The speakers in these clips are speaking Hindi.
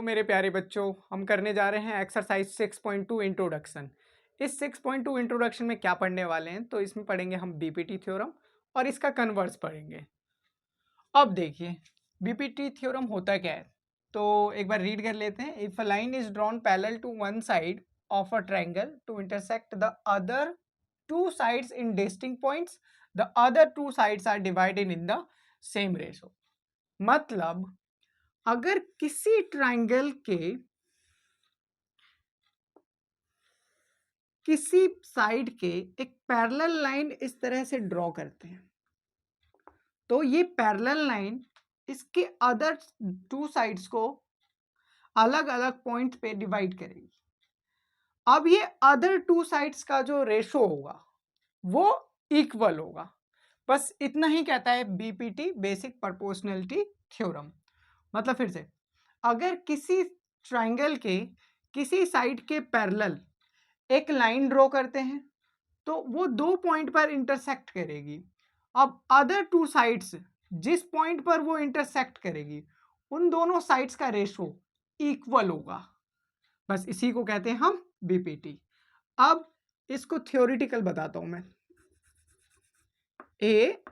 मेरे प्यारे बच्चों, हम करने जा रहे हैं एक्सरसाइज 6.2 इंट्रोडक्शन। इस 6.2 इंट्रोडक्शन में क्या पढ़ने वाले हैं, तो इसमें पढ़ेंगे हम बीपीटी थ्योरम और इसका कन्वर्स पढ़ेंगे। अब देखिए बीपीटी थ्योरम होता क्या है, तो एक बार रीड कर लेते हैं। If a line is drawn parallel to one side of a triangle to intersect the other two sides in distinct points, the other two sides are divided in the same ratio. मतलब अगर किसी ट्रायंगल के किसी साइड के एक पैरेलल लाइन इस तरह से ड्रॉ करते हैं, तो ये पैरेलल लाइन इसके अदर टू साइड्स को अलग अलग पॉइंट पे डिवाइड करेगी। अब ये अदर टू साइड्स का जो रेशो होगा वो इक्वल होगा। बस इतना ही कहता है बीपीटी, बेसिक प्रोपोर्शनैलिटी थ्योरम। मतलब फिर से, अगर किसी ट्रायंगल के किसी साइड के पैरेलल एक लाइन ड्रॉ करते हैं तो वो दो पॉइंट पर इंटरसेक्ट करेगी। अब अदर टू साइड्स जिस पॉइंट पर वो इंटरसेक्ट करेगी उन दोनों साइड्स का रेशो इक्वल होगा। बस इसी को कहते हैं हम बीपीटी। अब इसको थ्योरेटिकल बताता हूं मैं। ए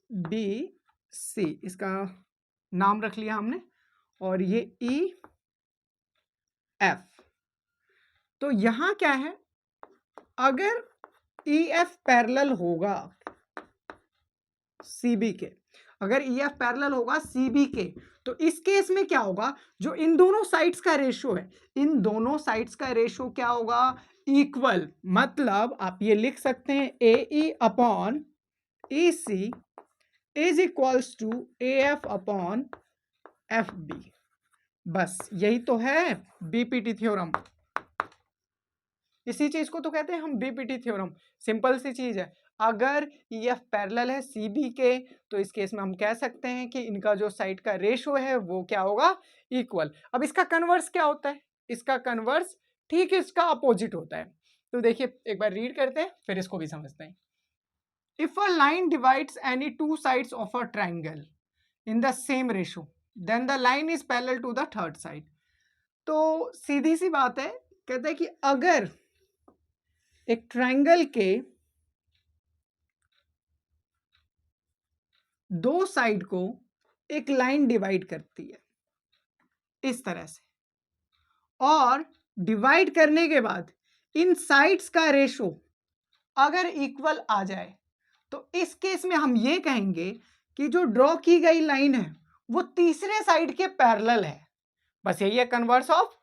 बी सी इसका नाम रख लिया हमने, और ये ई एफ। तो यहां क्या है, अगर ई एफ पैरेलल होगा सीबी के, अगर ई एफ पैरेलल होगा सीबी के, तो इस केस में क्या होगा, जो इन दोनों साइड्स का रेशो है, इन दोनों साइड्स का रेशो क्या होगा, इक्वल। मतलब आप ये लिख सकते हैं A E upon E C is equals to A F upon F B. बस यही तो है बीपीटी थ्योरम। इसी चीज को तो कहते हैं हम बीपीटी थ्योरम। सिंपल सी चीज है, अगर EF पैरेलल है CB के, तो इस केस में हम कह सकते हैं कि इनका जो साइड का रेशो है वो क्या होगा, इक्वल। अब इसका कन्वर्स क्या होता है, इसका कन्वर्स ठीक इसका अपोजिट होता है। तो देखिए एक बार रीड करते हैं फिर इसको भी समझते हैं। If a line divides any two sides of a triangle in the same ratio then the line is parallel to the third side. तो सीधी सी बात है, कहते हैं कि अगर एक ट्रायंगल के दो साइड को एक लाइन डिवाइड करती है इस तरह से, और डिवाइड करने के बाद इन साइड्स का रेशो अगर इक्वल आ जाए, तो इस केस में हम ये कहेंगे कि जो ड्रॉ की गई लाइन है वो तीसरे साइड के पैरेलल है। बस यही है कन्वर्स ऑफ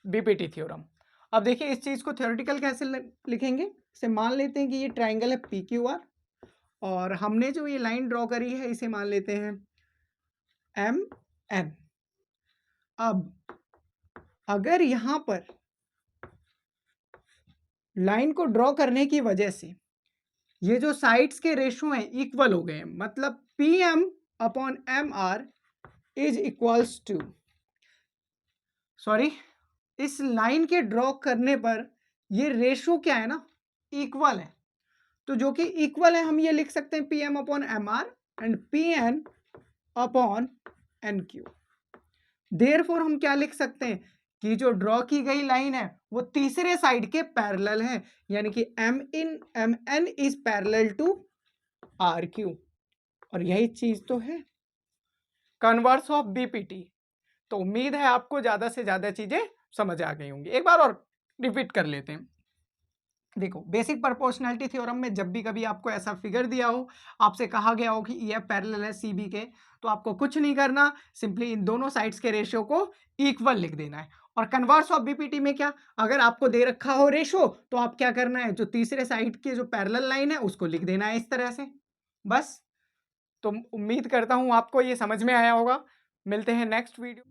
बीपीटी थ्योरम। अब देखिए इस चीज को थ्योरेटिकल कैसे लिखेंगे। से मान लेते हैं कि ये ट्राइंगल है पी क्यू आर, और हमने जो ये लाइन ड्रॉ करी है इसे मान लेते हैं एम एन। अब अगर यहां पर लाइन को ड्रॉ करने की वजह से ये जो साइड्स के रेशो हैं इक्वल हो गए हैं, मतलब P M upon M R is equals to, sorry, इस लाइन के ड्रॉ करने पर ये रेशो क्या है ना, इक्वल है। तो जो कि इक्वल है हम ये लिख सकते हैं P M upon M R and P N upon N Q. Therefore हम क्या लिख सकते हैं कि जो ड्रॉ की गई लाइन है वो तीसरे साइड के पैरेलल है, यानी कि M N is parallel to R Q. और यही चीज तो है कन्वर्स ऑफ बीपीटी। तो उम्मीद है आपको ज्यादा से ज्यादा चीजें समझ आ गई होंगी। एक बार और रिपीट कर लेते हैं। देखो बेसिक प्रोपोर्शनैलिटी थ्योरम में जब भी कभी आपको ऐसा फिगर दिया हो, आपसे कहा गया हो कि EF पैरेलल है CB के, तो आपको कुछ नहीं करना, सिंपली इन दोनों साइड्स के रेशियो को इक्वल लिख देना है। और कन्वर्स ऑफ बीपीटी में क्या, अगर आपको दे रखा हो रेशो तो आप क्या करना है, जो तीसरे साइड के जो पैरेलल लाइन है उसको लिख देना है इस तरह से। बस, तो उम्मीद करता हूं आपको ये समझ में आया होगा। मिलते हैं नेक्स्ट वीडियो।